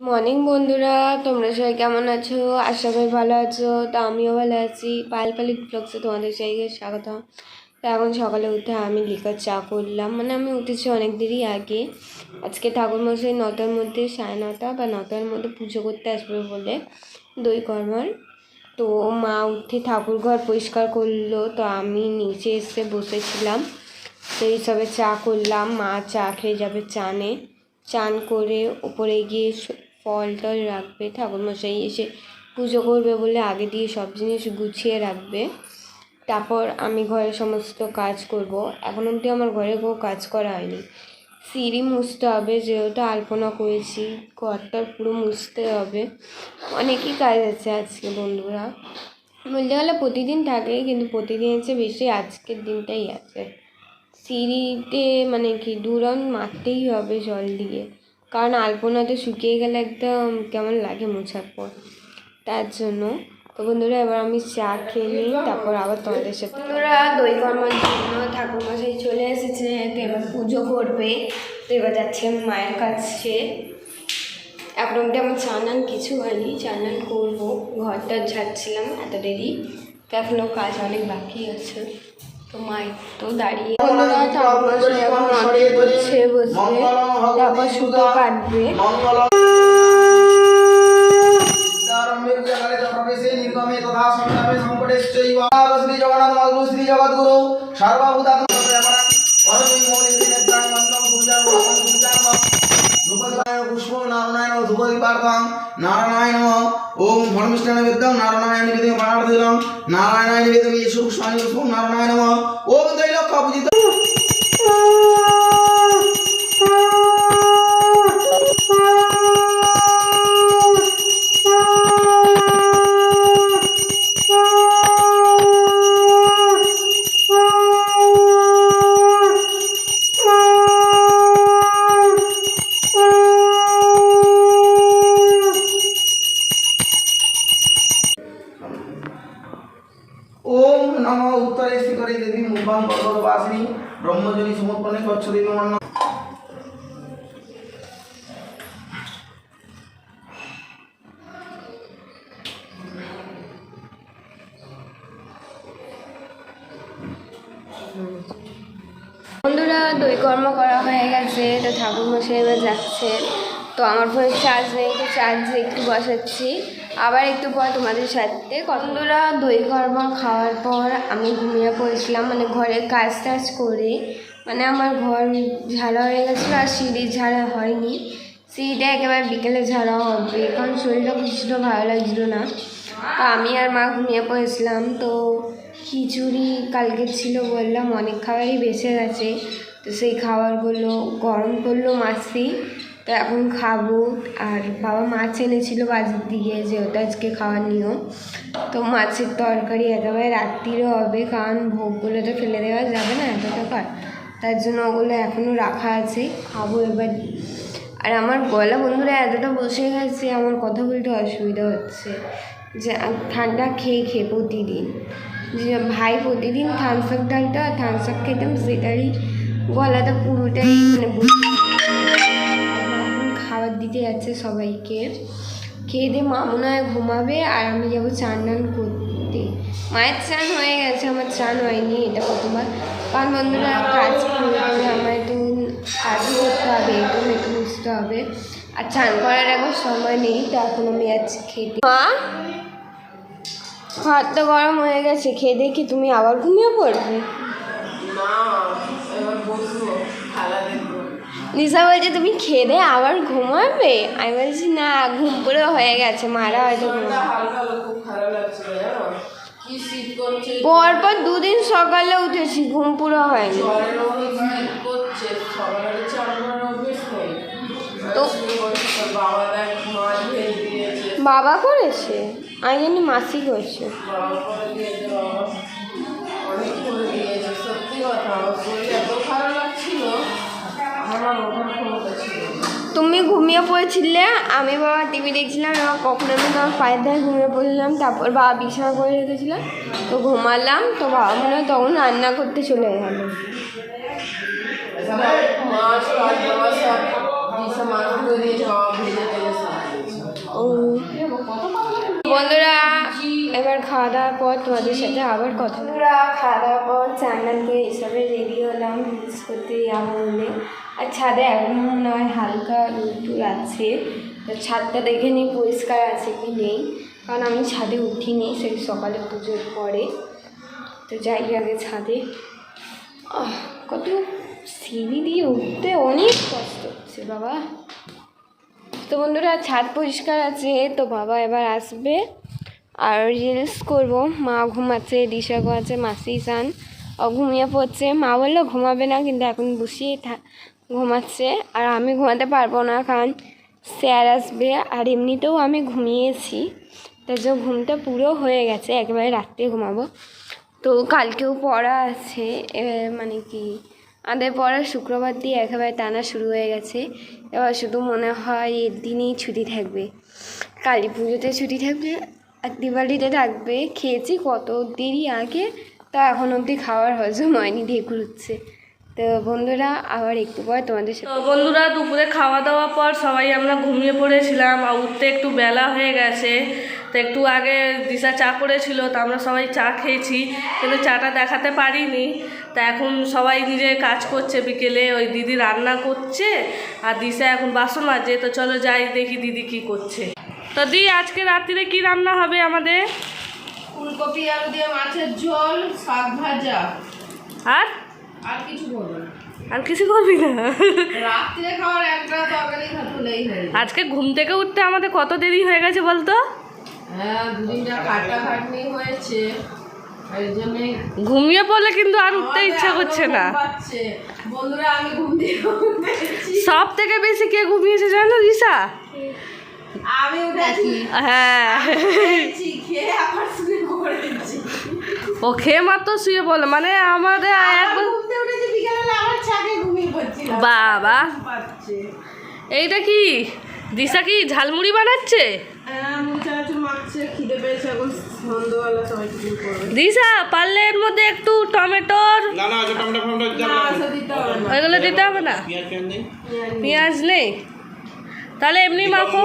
Morning বন্ধুরা, তোমরা সবাই কেমন আছো? আশা করি ভালো আছো। তো আমিও ভালো আছি। পালপালি ব্লগসে তোমাদের সবাইকে স্বাগতম। তো এখন সকালে উঠে আমি লিকার চা করলাম, মানে আমি উঠেছি অনেক দেরি আগে। আজকে ঠাকুরমশাই 9টার মধ্যে 9:30 বা 9টার মধ্যে পুজো করতে আসবে বলে দই কর্মার। তো মা উঠে ঠাকুর ঘর পরিষ্কার করলো, তো আমি নিচে এসে বসেছিলাম। তো এইসবে চা করলাম, মা চা খেয়ে যাবে চান করে উপরে গিয়ে ফল টল রাখবে। ঠাকুরমশাই এসে পুজো করবে বলে আগে দিয়ে সব জিনিস গুছিয়ে রাখবে। তারপর আমি ঘরে সমস্ত কাজ করব। এখন অবধি আমার ঘরে কোনো কাজ করা হয়নি। সিঁড়ি মুছতে হবে, যেহেতু আলপনা করেছি, ঘরটা পুরো মুছতে হবে। অনেকই কাজ আছে আজকে বন্ধুরা, বলতে গেলে প্রতিদিন থাকে, কিন্তু প্রতিদিনের চেয়ে বেশি আজকের দিনটাই আছে। সিঁড়িতে মানে কি 2 রাউন্ড মারতেই হবে জল দিয়ে, কারণ আলপনাতে শুকিয়ে গেলে একদম কেমন লাগে মোছার পর, তার জন্য। তো বন্ধুরা, এবার আমি চা খেয়ে নিই, তারপর আবার তোমাদের সাথে। বন্ধুরা, দই কর্মার জন্য ঠাকুরমশাই চলে এসেছে, তো এবার পুজো করবে। তো এবার যাচ্ছে মায়ের কাছে। এখন অব্দি আমার চান কিছু হয়নি, চান করবো। ঘরটা ঝাড়ছিলাম এত দেরি, তো এখনও কাজ অনেক বাকি আছে। তো মাই তো দাঁড়িয়ে ঠাকুরমশাই এখন অনেক বসে তারপর সুতো কাটবে। পুষ্প নারায়ণ ধূপদী পার্থং নারায়ণ ওম ধর্মিষ্ঠান বিদ্যাং নারায়ণ নিবেদন প্রাণ দিলাম নারায়ণ নিবেদন ইসু স্বামী পুষ্প নারায়ণ ওম দৈলক্ষ পূজিত। ओम नमो उत्तरे शिखरे देवी मुखां पर्वतवासिनी ब्रह्मजनी समर्पणे गच्छति नमः। বন্ধুরা, দই কর্ম করা হয়ে গেছে, তো ঠাকুরমশাই এবার যাচ্ছে। তো আমার ফোনে চার্জ নেই, তো চার্জে একটু বসাচ্ছি, আবার একটু পর তোমাদের সাথে। বন্ধুরা, দই কর্ম খাওয়ার পর আমি ঘুমিয়ে পড়েছিলাম, মানে ঘরের কাজ টাজ করে। মানে আমার ঘর ঝাড়া হয়ে গেছিলো, আর সিঁড়ি ঝাড়া হয়নি। সিঁড়িটা একেবারে বিকেলে ঝাড়া হবে, কারণ শরীরটা কিছুটা ভালো লাগছিলো না। তো আমি আর মা ঘুমিয়ে পড়েছিলাম। তো খিচুড়ি কালকে ছিল, বললাম অনেক খাবারই বেঁচে গেছে, তো সেই খাবারগুলো গরম করলো মাসি, তো এখন খাবো। আর বাবা মাছ এনেছিল বাজার দিকে, যেহেতু আজকে খাওয়ার নিয়ম। তো মাছের তরকারি একেবারে রাত্রিরও হবে, কারণ ভোগগুলো তো ফেলে দেওয়া যাবে না এত টাকার, তার জন্য ওগুলো এখনও রাখা আছে, খাবো এবার। আর আমার গলা বন্ধুরা এতটা বসে গেছে, আমার কথা বলতে অসুবিধা হচ্ছে, যে ঠান্ডা খেয়ে খেয়ে প্রতিদিন, যে ভাই প্রতিদিন থামসাপ ডালটা আর থামসাপ খেতাম, সেটারই গলাটা পুরোটাই মানে খাবার দিতে যাচ্ছে সবাইকে। খেয়ে দিয়ে মা মনে হয় ঘুমাবে, আর আমি যাবো চান করতে। মায়ের চান হয়ে গেছে, আমার চান হয়নি, এটা প্রথমবার। কারণ বন্ধুরা, কাজ করে আমার একটু কাজ করতে হবে, একটু বুঝতে হবে, আর চান করার এখন সময় নেই। তো এখন আমি যাচ্ছি খেতে। মা, ভাত তো গরম হয়ে গেছে, খেয়ে দেখি তুমি আবার ঘুমিয়ে পড়বে। নিশা বলছে তুমি খেয়ে দে আবার ঘুমাবে, আমি বলছি না, ঘুম পুরো হয়ে গেছে, মারা হয়তো পরপর 2 দিন সকালে উঠেছি, ঘুম পুরো হয়নি। তো বাবা করেছে, আমি জানি মাসি করছে। তুমি ঘুমিয়ে পড়েছিলে, আমি বাবা টিভি দেখছিলাম, এবার কখন আমি তোমার পায়ের ধারে ঘুমিয়ে পড়লাম, তারপর বাবা বিছানা করে রেখেছিলাম, তো ঘুমালাম। তো বাবা মনে হয় তখন রান্না করতে চলে গেল। বন্ধুরা এবার খাওয়া দাওয়ার পর তোমাদের সাথে আবার কথা। বন্ধুরা খাওয়া দাওয়ার পর চান্নানকে হিসাবে রেডি হলাম রিলস করতে যাবো বলে। আর ছাদে এখনো মনে হয় হালকা রোদ আছে, তো ছাদটা দেখে নিই পরিষ্কার আছে কি নেই, কারণ আমি ছাদে উঠিনি সেই সকালে পুজোর পরে। তো যাই আগে ছাদে। কত সিঁড়ি দিয়ে উঠতে অনেক কষ্ট হচ্ছে বাবা। তো বন্ধুরা ছাদ পরিষ্কার আছে, তো বাবা এবার আসবে আর রিলস করবো। মা ঘুমাচ্ছে, দিশা ঘুমাচ্ছে, মাসি সান ঘুমিয়ে পড়ছে। মা বললো ঘুমাবে না, কিন্তু এখন বসিয়ে ঘুমাচ্ছে। আর আমি ঘুমাতে পারবো না, কারণ স্যার আসবে। আর এমনিতেও আমি ঘুমিয়েছি, তার জন্য ঘুমটা পুরো হয়ে গেছে, একেবারে রাত্রে ঘুমাবো। তো কালকেও পড়া আছে, মানে কি আমাদের পড়া শুক্রবার দিয়ে একেবারে টানা শুরু হয়ে গেছে। এবার শুধু মনে হয় এর দিনেই ছুটি থাকবে, কালী পুজোতে ছুটি থাকবে আর দিওয়ালিতে থাকবে। খেয়েছি কত দেরি আগে, তা এখন অবধি খাওয়ার হজম হয়নি, ঢেকুর হচ্ছে। তো বন্ধুরা আবার একটু পর তোমাদের সাথে। তো বন্ধুরা দুপুরে খাওয়া দাওয়ার পর সবাই আমরা ঘুমিয়ে পড়েছিলাম, আর উঠতে একটু বেলা হয়ে গেছে। তো একটু আগে দিশা চা করেছিল, তো আমরা সবাই চা খেয়েছি, কিন্তু চাটা দেখাতে পারিনি। তা এখন সবাই নিজের কাজ করছে, বিকেলে ওই দিদি রান্না করছে আর দিশা এখন বাসন মাজে। তো চলো যাই দেখি দিদি কি করছে। তো দি আজকে রাত্রিরে কি রান্না হবে আমাদের? ফুলকপি আলু দিয়ে মাছের ঝোল, শাক ভাজা, আর আর কিছু করবো না। আর কিছু করবি না? রাত্রে খাওয়ার একটা তরকারি হলেই হয়ে যায়। আজকে ঘুম থেকে উঠতে আমাদের কত দেরি হয়ে গেছে বলতো? হ্যাঁ, দুদিনটা খাটাখাটনি হয়েছে, এই জন্যই ঘুমিয়ে পড়লে কিন্তু আর উঠতে ইচ্ছা করছে না। বন্ধুরা আমি ঘুম দিয়ে উঠেছি। সব থেকে বেশি কে ঘুমিয়েছে জানো দিশা? আমি উঠেছি, হ্যাঁ, খেয়ে আবার শুয়ে পড়েছি। ও খেয়ে মাত্র শুয়ে পড়লো, মানে আমাদের একবার ঘুম থেকে উঠেছি বিকালবেলা, আবার ছাকে ঘুমিয়ে পড়ছিলাম। বাবা পাচ্ছে এইটা কি দিশা কি ঝালমুড়ি বানাচ্ছে? মুচানাচুর মাখছে, খিদে পেয়েছে, এখন সন্ধ্যাবেলা সবাই টিফিন করবে। দিশা পারলে এর মধ্যে একটু টমেটোর না না টমেটো দিতে হবে না, ওইগুলো দিতে হবে না? পেঁয়াজ নেই? তাহলে এমনি মাখো,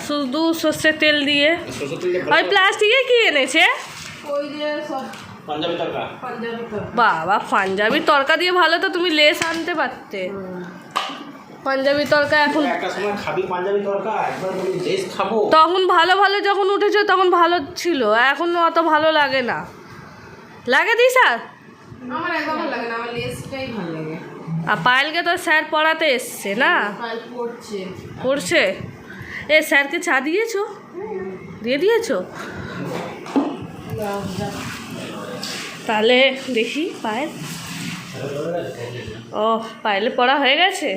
শুধু সর্ষের তেল দিয়ে। ওই প্লাস্টিকে কি এনেছে? ওই যে সব পাঞ্জাবি তরকা। পাঞ্জাবি তো বাবা পাঞ্জাবি তরকা দিয়ে ভালো তো তুমি লেস আনতে পারতে। পাঞ্জাবি তরকা এখন একটা সময় খাবি পাঞ্জাবি তরকা, একবার বলি লেস খাবো। তখন ভালো ভালো যখন উঠেছো তখন ভালো ছিল, এখন অত ভালো লাগে না। লাগে দিশা? আমার একদম ভালো লাগে না, আমার লেসটাই ভালো লাগে। আর পায়েলকে তো স্যার পড়াতে এসছে না, কাল পড়ছে। পড়ছে। এ স্যারকে চা দিয়েছো? দিয়ে দিয়েছো? তাহলে দেখি পায়েল। ও পায়েলে পড়া হয়ে গেছে।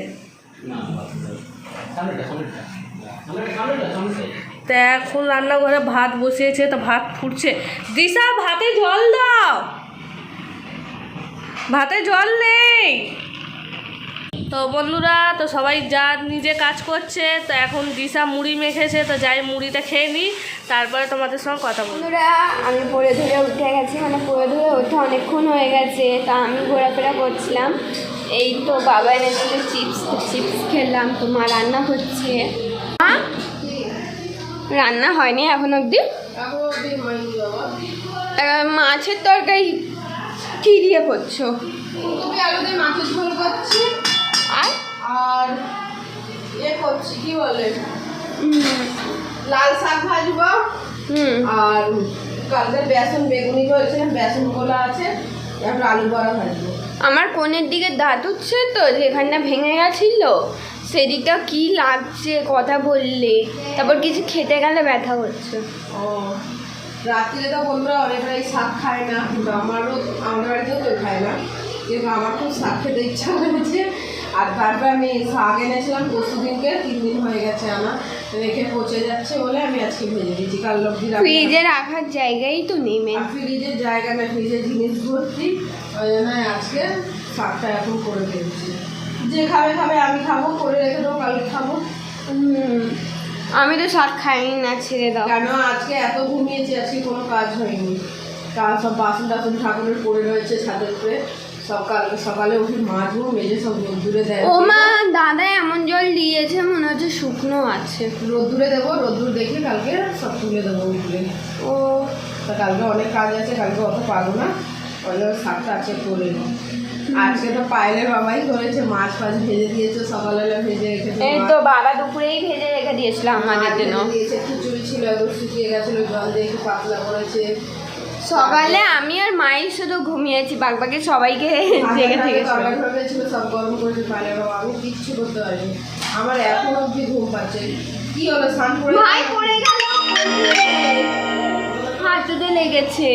তা এখন রান্নাঘরে ভাত বসিয়েছে, তো ভাত ফুটছে। দিশা ভাতে জল দাও, ভাতে জল নেই। তো বন্ধুরা তো সবাই যা নিজে কাজ করছে। তো এখন দিশা মুড়ি মেখেছে, তো যাই মুড়িটা খেয়ে নিই, তারপরে তোমাদের সঙ্গে কথা বলবো। বন্ধুরা আমি পড়ে ধরে উঠে গেছি, মানে পড়ে ধরে ওঠা অনেকক্ষণ হয়ে গেছে। তা আমি ঘোরাফেরা করছিলাম, এই তো বাবা এনেছিল চিপস, চিপস খেলাম। তো মা রান্না হচ্ছে। রান্না হয়নি এখন অবধি, মাছের তরকারি কী দিয়ে করছো? তুমি আলু দিয়ে মাছের ঝোল করছি, আর আর করছি কি বলে লাল শাক ভাজবো, আর কালকে বেসন বেগুনি করেছিলাম, বেসন গোলা আছে, তারপর আলু বড়া ভাজবো। আমার কোণের দিকে দাঁত উঠছে, তো যেখানটা ভেঙে গেছিল সেদিকটা কি লাগছে কথা বললে, তারপর কিছু খেতে গেলে ব্যথা করছে। ও রাত্রিরে তো বন্ধুরা অনেকটাই শাক খায় না, কিন্তু আমাদের বাড়িতেও কেউ খায় না, কিন্তু আমার খুব শাক খেতে ইচ্ছা হয়েছে। আর তারপর আমি শাক এনেছিলাম পরশু দিনকে, 3 দিন হয়ে গেছে আনা, রেখে পচে যাচ্ছে বলে আমি আজকে ভেজে দিয়েছি। কাল লব্ধি ফ্রিজে রাখার জায়গাই তো নেই, ফ্রিজের জায়গা না, ফ্রিজের জিনিস ভর্তি, ওই জন্য আজকে শাকটা এখন করে ফেলছি। যে খাবে খাবে, আমি খাবো, করে রেখে দেবো, কালকে খাবো। আমি তো শাক খাইনি না, ছেড়ে দাও। কেন আজকে এত ঘুমিয়েছি, আজকে কোনো কাজ হয়নি। কাল সব বাসন টাসন ঠাকুরের পড়ে রয়েছে ছাদের উপরে, কালকে সকালে উঠে মাজবো, মেজে সব রোদ্দুরে দেয়। ও মা, দাদা এমন জল দিয়েছে মনে হচ্ছে শুকনো আছে। রোদ্দুরে দেবো, রোদ্দুর দেখে কালকে সব তুলে দেবো উঠলে। ও তা কালকে অনেক কাজ আছে, কালকে অত পারবো না, ওই জন্য শাকটা আছে করে নিই। আজকে তো পায়েলের বাবাই করেছে, মাছ ফাছ ভেজে দিয়েছে, সকালবেলা ভেজে রেখেছে। এই তো বাবা দুপুরেই ভেজে রেখে দিয়েছিল আমাদের জন্য। দিয়েছে, খিচুড়ি ছিল, একদম শুকিয়ে গেছিলো, জল দিয়ে একটু পাতলা করেছে। সকালে আমি আর মাই শুধু ঘুমিয়েছি, বাকি সবাইকে জেগে থেকে তরকারি ফরকারি ছিল, সব গরম করেছে পায়েলের বাবা। আমি কিচ্ছু করতে পারিনি, আমার এখন অব্দি ঘুম পাচ্ছে। কি হলো, স্নান করে ভাই পড়ে গেল, হাঁটুতে লেগেছে।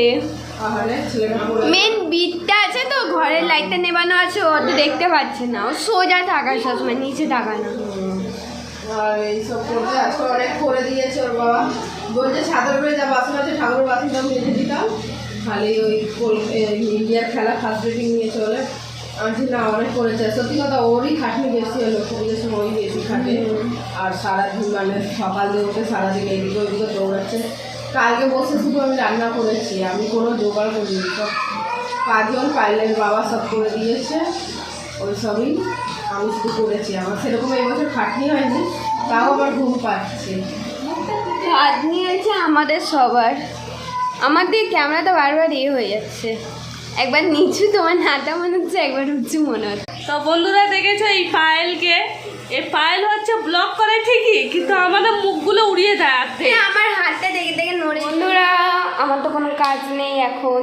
তাহলে ছেলেটা পড়ে মেন বিটটা আছে তো, ঘরের লাইটটা নেবানো আছে, ও তো দেখতে পাচ্ছে না, ও সোজা থাকায় সবসময়, নিচে তাকায় না। আর এইসব করতে আজকে অনেক করে দিয়েছে ওর বাবা। বলছে ছাদের উপরে যা বাসন আছে ঠাকুরের বাসনটা মেজে দিতাম, খালি ওই ইন্ডিয়ার খেলা ফার্স্ট রেটিং নিয়েছে বলে। আমি না, অনেক করেছে। সত্যি কথা, ওরই খাটনি বেশি হলো, পুজোর সময় ওই বেশি খাটে। আর সারাদিন মানে সকাল দিয়ে উঠে সারাদিন এদিকে ওইদিকে দৌড়াচ্ছে। কালকে বসে শুধু আমি রান্না করেছি, আমি কোনো জোগাড় করিনি। সব পাঁচজন পাইলের বাবা সব করে দিয়েছে, ওই সবই আমি শুধু করেছি। আমার সেরকম এই বছর খাটনি হয়নি, তাও আমার ঘুম পাচ্ছে। হাত নিয়েছে আমাদের সবার। আমার দিয়ে ক্যামেরাটা বারবার হয়ে যাচ্ছে, একবার নিচু তোমার নাটা মনে হচ্ছে, একবার উঁচু মনে হচ্ছে। তো বন্ধুরা দেখেছো এই পায়েলকে, এই পায়েল হচ্ছে ব্লক করে ঠিকই, কিন্তু আমাদের মুখগুলো উড়িয়ে দেয় অর্ধেক। আমার হাতটা দেখে দেখে নড়ে। বন্ধুরা, আমার তো কোনো কাজ নেই এখন,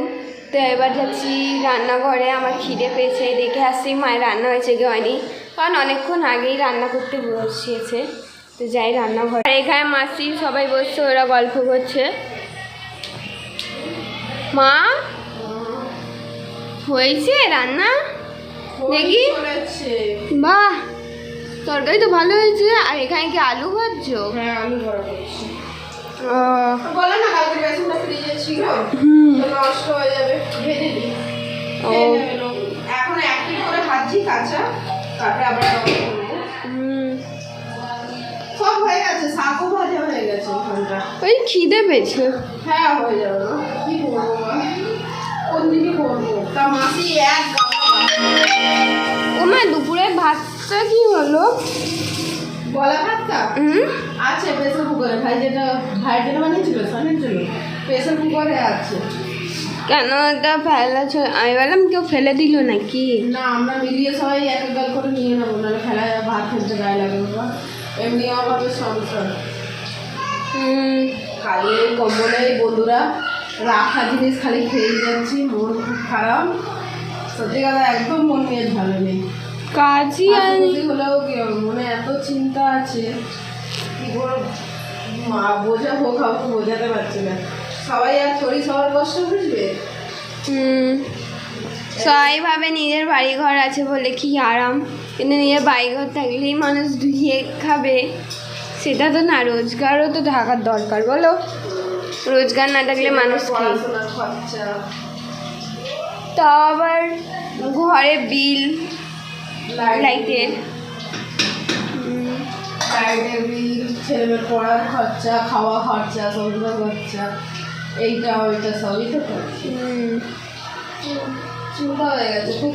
তো এবার যাচ্ছি রান্নাঘরে। আমার খিদে পেয়েছে, দেখে আসছি মায়ের রান্না হয়েছে কি হয়নি, কারণ অনেকক্ষণ আগেই রান্না করতে বসিয়েছে। তো যাই রান্নাঘরে। আর এখানে মাসি সবাই বসছে, ওরা গল্প করছে। মা, হয়েছে রান্না দেখি? চলেছে। বাহ, তরকারি তো ভালো হয়েছে। আর এখানে কি আলু ভাজছো? হ্যাঁ, আলু বড়া করছি। ও, বলে না কালকে বেসনটা ফ্রিজে ছিল, তো নষ্ট হয়ে যাবে, ভেজে দিই। ও। খেয়ে নেবে লোক। এখন একটি করে ভাজছি কাঁচা, তারপরে আবার টক করবো। সব হয়ে গেছে, শাকও ভাজা হয়ে গেছে ওখানটা। ওই খিদে পেয়েছে। হ্যাঁ, হয়ে যাবে না, কি করবো মা, কোন দিকে করবো? তা মাসি এক গামলা ও মা, দুপুরের ভাতটা কি হলো? বলা ভাতটা হুম, আছে প্রেসার কুকারে, ভাই যেটা ভাইয়ের জন্য বানিয়েছিল সানের জন্য, প্রেসার কুকারে আছে। কেন এটা ফেলা? আমি বললাম কেউ ফেলে দিল নাকি? না, আমরা মিলিয়ে সবাই এক এক গাল করে নিয়ে নেবো, নাহলে ফেলা ভাত ফেলতে গায়ে লাগে বাবা। এমনি আমাদের সংসার। খালি এই কম্বলে বন্ধুরা রাখা জিনিস খালি খেয়ে যাচ্ছি, মন খুব খারাপ। সত্যি কথা, একদম মন নিয়ে ভালো নেই। কাজই হাসি হলেও কি হবে, মনে এত চিন্তা আছে, কি করে মা বোঝাবো, কাউকে বোঝাতে পারছি না। সবাই আর শরীর সবার কষ্ট বুঝবে। সবাই ভাবে নিজের বাড়ি ঘর আছে বলে কি আরাম, কিন্তু নিজের বাড়ি ঘর থাকলেই মানুষ ধুয়ে খাবে, সেটা তো না। রোজগারও তো থাকার দরকার, বলো? রোজগার না থাকলে মানুষ খেয়ে, পড়াশোনার খরচা, তাও আবার ঘরে বিল, লাইটের, লাইটের বিল, ছেলেমেয়ের পড়ার খরচা, খাওয়া খরচা, সংসার খরচা, এইটা ওইটা সবই তো করছি। চিন্তা হয়ে গেছে খুব,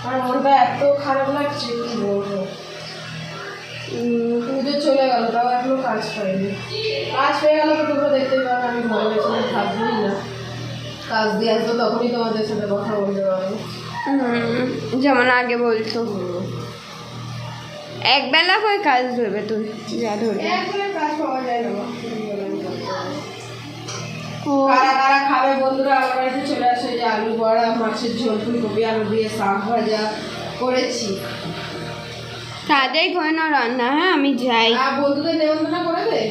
আর মনটা এত খারাপ লাগছে কি বলবো। পুজো চলে গেল, তাও এখনো কাজ পাইনি। কাজ পেয়ে গেল তো তোমরা দেখতে পারো, আমি ঘরে বেশি থাকবোই না। কাজ দিয়ে আসবো, তখনই তোমাদের সাথে কথা বলতে পারবো। যেমন আগে বলতো একবেলা করে কাজ ধরবে, তুই যা ধরবে। একবারে কাজ পাওয়া যায় না। ও, কারা কারা খাবে বন্ধুরা, আমার বাড়িতে চলে আসে। যে আলু বড়া, মাছের ঝোল, ফুলকপি আলু দিয়ে শাক ভাজা করেছি। তাড়াতাড়ি করে নাও রান্না। হ্যাঁ, আমি যাই। আর বন্ধুদের নেমন্তন্ন করে দে।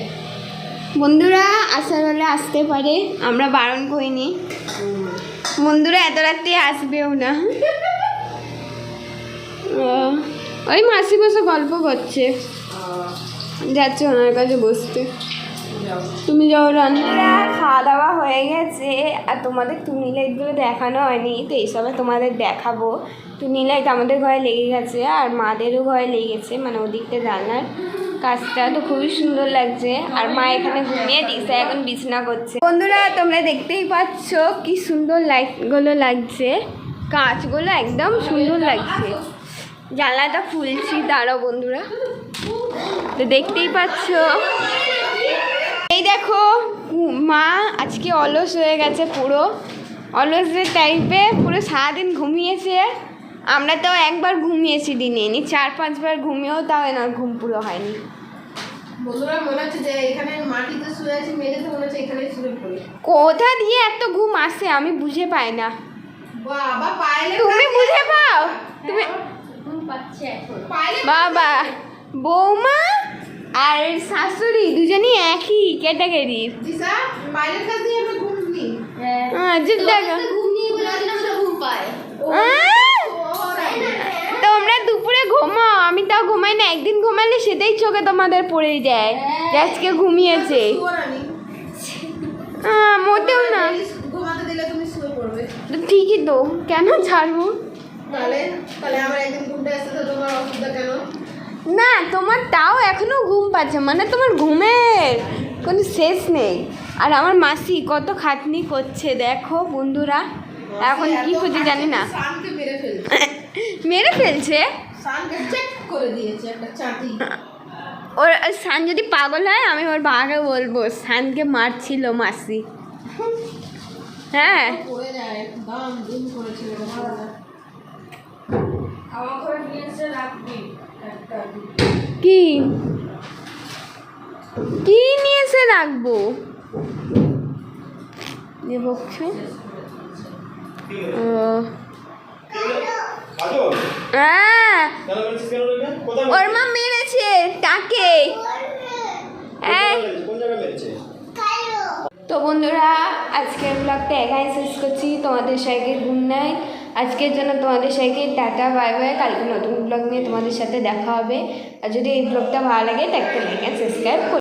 বন্ধুরা আসার হলে আসতে পারে, আমরা বারণ করিনি। বন্ধুরা এত রাত্রে আসবেও না। ওই মাসি বসে গল্প করছে, যাচ্ছে ওনার কাছে বসতে। তুমি যাও রান্না। খাওয়া দাওয়া হয়ে গেছে, আর তোমাদের টুনি লাইটগুলো দেখানো হয়নি, তো এইসবে তোমাদের দেখাবো। টুনি লাইট আমাদের ঘরে লেগে গেছে, আর মাদেরও ঘরে লেগে গেছে, মানে ওদিকটা রান্নার কাজটা তো খুবই সুন্দর লাগছে। আর মা এখানে ঘুমিয়ে দিছে, এখন বিছানা করছে। বন্ধুরা তোমরা দেখতেই পাচ্ছ কি সুন্দর লাইটগুলো লাগছে, কাঁচগুলো একদম সুন্দর লাগছে। জানলাটা খুলছি, দাঁড়াও বন্ধুরা, তো দেখতেই পাচ্ছ। এই দেখো মা আজকে অলস হয়ে গেছে, পুরো অলসের টাইপে, পুরো সারাদিন ঘুমিয়েছে। আমরা তো একবার ঘুমিয়েছি দিনে, 4-5 বার ঘুমিয়েও তাও এনার ঘুম পুরো হয়নি। বন্ধুরা মনে হচ্ছে যে এখানে মাটিতে শুয়ে আছি, মেঝেতে মনে হচ্ছে এখানে শুয়ে পড়ি। কোথা দিয়ে এত ঘুম আসে আমি বুঝে পাই না। বাবা পাইলে তুমি বুঝে পাও? তুমি ঘুম পাচ্ছে এখন। পাইলে বাবা বৌমা আর শাশুড়ি দুজনই একই ক্যাটাগরির। দিশা পাইলের কাছে দিয়ে আমরা ঘুম নিই। চুপ দেখো। ঘুম নিয়ে বলে আমরা ঘুম পাই। তোমরা দুপুরে ঘুমাও, আমি তাও ঘুমাই না। একদিন ঘুমালে সেটাই চোখে তোমাদের পড়ে যায় যে আজকে ঘুমিয়েছে। মোটেও না। ঘুমাতে দিলে তুমি শুয়ে পড়বে। তো ঠিকই তো, কেন ছাড়বো? তাহলে তাহলে আমার একদিন ঘুমটা আসতে তো তোমার অসুবিধা কেন? না, তোমার তাও এখনো ঘুম পাচ্ছে, মানে তোমার ঘুমের কোনো শেষ নেই। আর আমার মাসি কত খাটনি করছে দেখো বন্ধুরা, এখন কি খুঁজে জানি না। সানকে মেরে ফেলছে। মেরে ফেলছে? সানকে চেক করে দিয়েছে একটা চাটি। ওর সান যদি পাগল হয় আমি ওর বাবাকে বলবো সানকে মারছিল মাসি। হ্যাঁ পড়ে যায় দাম দিন করেছিল আমার ঘরে নিয়ে এসে রাখবি একটা। কি কি নিয়ে এসে রাখবো? বকছো? হ্যাঁ ওর মা মেরেছে তাকে। তো বন্ধুরা আজকের ব্লগটা এখানে শেষ করছি। তোমাদের সবাইকে গুড নাইট। আজকের জন্য তোমাদের সবাইকে টাটা বাই বাই। কালকে নতুন ব্লগ নিয়ে তোমাদের সাথে দেখা হবে। আর যদি এই ব্লগটা ভালো লাগে তাকে লাইক এন্ড সাবস্ক্রাইব